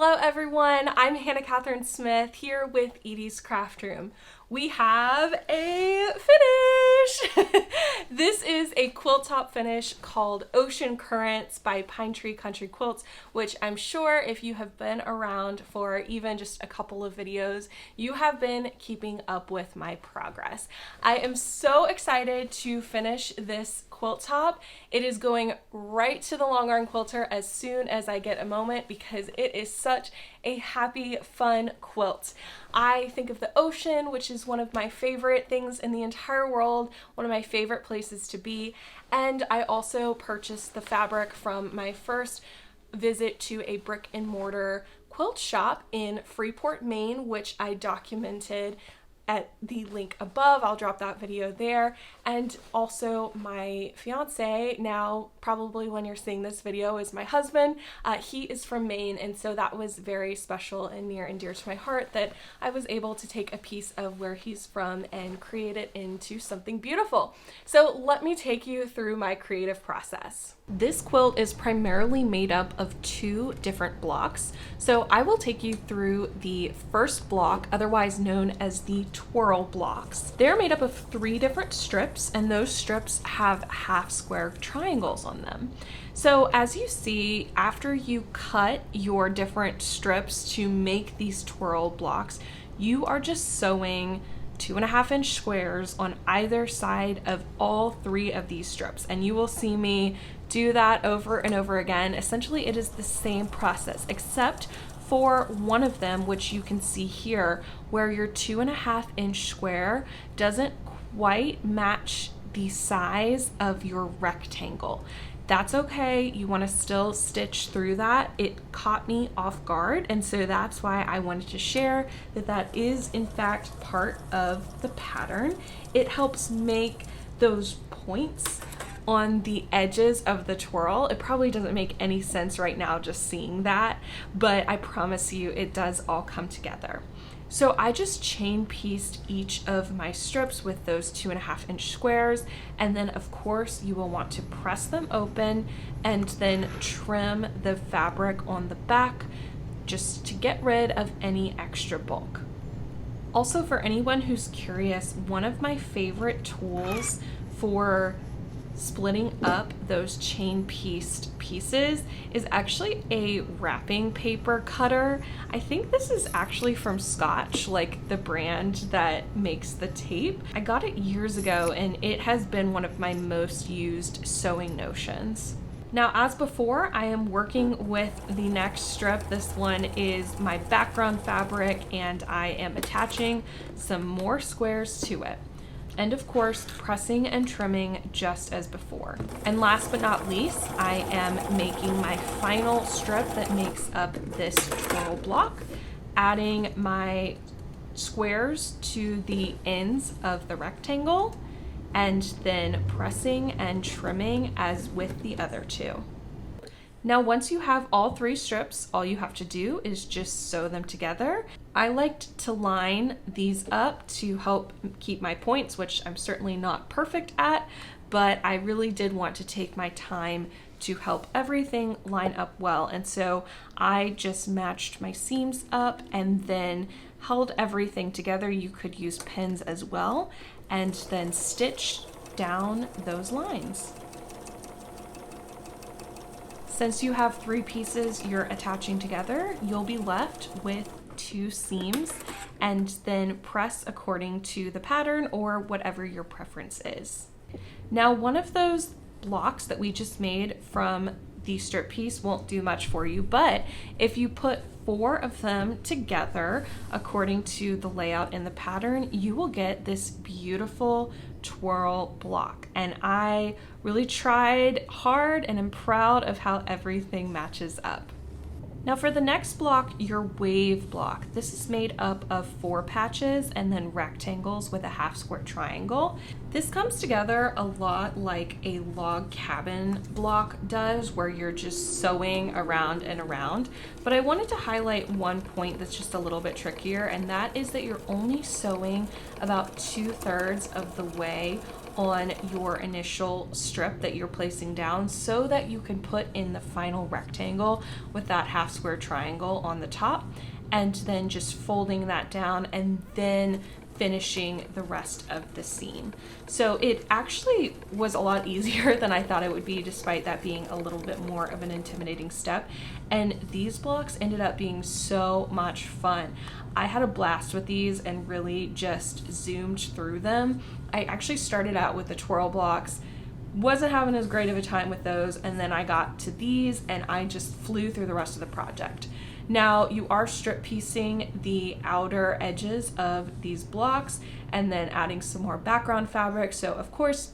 Hello everyone, I'm Hannah Catherine Smith here with EADDY'S Craft Room. We have a finish! This is a quilt top finish called Ocean Currents by Pine Tree Country Quilts, which I'm sure if you have been around for even just a couple of videos, you have been keeping up with my progress. I am so excited to finish this quilt top. It is going right to the long arm quilter as soon as I get a moment because it is such a happy, fun quilt. I think of the ocean, which is one of my favorite things in the entire world, one of my favorite places to be, and I also purchased the fabric from my first visit to a brick and mortar quilt shop in Freeport, Maine, which I documented at the link above. I'll drop that video there. And also my fiance, now probably when you're seeing this video, is my husband. He is from Maine, and so that was very special and near and dear to my heart that I was able to take a piece of where he's from and create it into something beautiful. So let me take you through my creative process. This quilt is primarily made up of two different blocks. So I will take you through the first block, otherwise known as the Twirl blocks. They're made up of three different strips, and those strips have half square triangles on them. So as you see, after you cut your different strips to make these Twirl blocks, you are just sewing 2.5 inch squares on either side of all three of these strips, and you will see me do that over and over again. Essentially, it is the same process, except for one of them, which you can see here, where your 2.5 inch square doesn't quite match the size of your rectangle. That's okay, you want to still stitch through that. It caught me off guard, and so that's why I wanted to share that that is in fact part of the pattern. It helps make those points on the edges of the twirl. It probably doesn't make any sense right now just seeing that, but I promise you it does all come together. So I just chain pieced each of my strips with those 2.5 inch squares, and then of course you will want to press them open and then trim the fabric on the back just to get rid of any extra bulk. Also, for anyone who's curious, one of my favorite tools for splitting up those chain pieced pieces is actually a wrapping paper cutter. I think this is actually from Scotch, like the brand that makes the tape. I got it years ago and it has been one of my most used sewing notions. Now, as before, I am working with the next strip. This one is my background fabric and I am attaching some more squares to it. And of course, pressing and trimming just as before. And last but not least, I am making my final strip that makes up this twirl block, adding my squares to the ends of the rectangle, and then pressing and trimming as with the other two. Now, once you have all three strips, all you have to do is just sew them together. I liked to line these up to help keep my points, which I'm certainly not perfect at, but I really did want to take my time to help everything line up well. And so I just matched my seams up and then held everything together. You could use pins as well, and then stitch down those lines. Since you have three pieces you're attaching together, you'll be left with two seams, and then press according to the pattern or whatever your preference is. Now, one of those blocks that we just made from the strip piece won't do much for you, but if you put 4 of them together according to the layout in the pattern, you will get this beautiful twirl block. And I really tried hard and am proud of how everything matches up. Now for the next block, your wave block. This is made up of 4 patches and then rectangles with a half square triangle. This comes together a lot like a log cabin block does, where you're just sewing around and around. But I wanted to highlight one point that's just a little bit trickier, and that is that you're only sewing about 2/3 of the way on your initial strip that you're placing down so that you can put in the final rectangle with that half square triangle on the top, and then just folding that down and then finishing the rest of the seam. So it actually was a lot easier than I thought it would be, despite that being a little bit more of an intimidating step. And these blocks ended up being so much fun. I had a blast with these and really just zoomed through them. I actually started out with the twirl blocks, wasn't having as great of a time with those, and then I got to these and I just flew through the rest of the project. Now you are strip piecing the outer edges of these blocks and then adding some more background fabric. So of course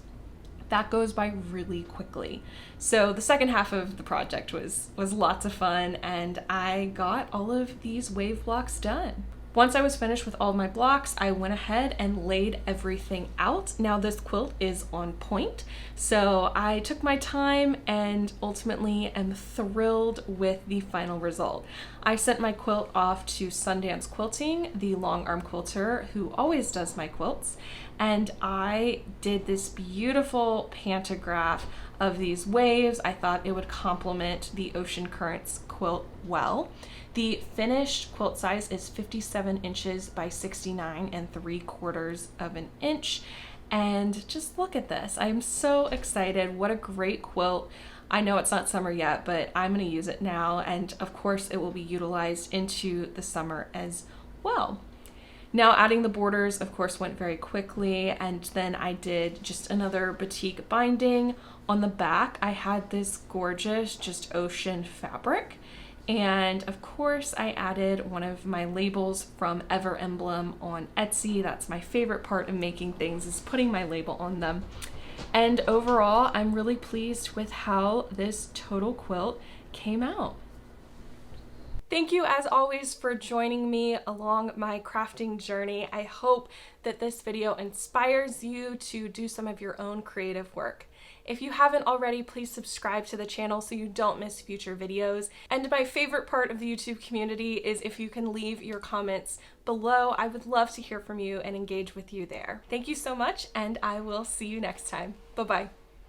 that goes by really quickly. So the second half of the project was lots of fun, and I got all of these wave blocks done. Once I was finished with all of my blocks, I went ahead and laid everything out. Now this quilt is on point, so I took my time and ultimately am thrilled with the final result. I sent my quilt off to Sundance Quilting, the long arm quilter who always does my quilts, and I did this beautiful pantograph of these waves. I thought it would complement the Ocean Currents quilt well. The finished quilt size is 57 inches by 69 3/4 of an inch. And just look at this. I'm so excited. What a great quilt. I know it's not summer yet, but I'm going to use it now. And of course it will be utilized into the summer as well. Now adding the borders, of course, went very quickly. And then I did just another batik binding. On the back, I had this gorgeous just ocean fabric. And of course I added one of my labels from Ever Emblem on Etsy. That's my favorite part of making things, is putting my label on them. And overall, I'm really pleased with how this total quilt came out. Thank you as always for joining me along my crafting journey. I hope that this video inspires you to do some of your own creative work. If you haven't already, please subscribe to the channel so you don't miss future videos. And my favorite part of the YouTube community is if you can leave your comments below. I would love to hear from you and engage with you there. Thank you so much, and I will see you next time. Bye-bye.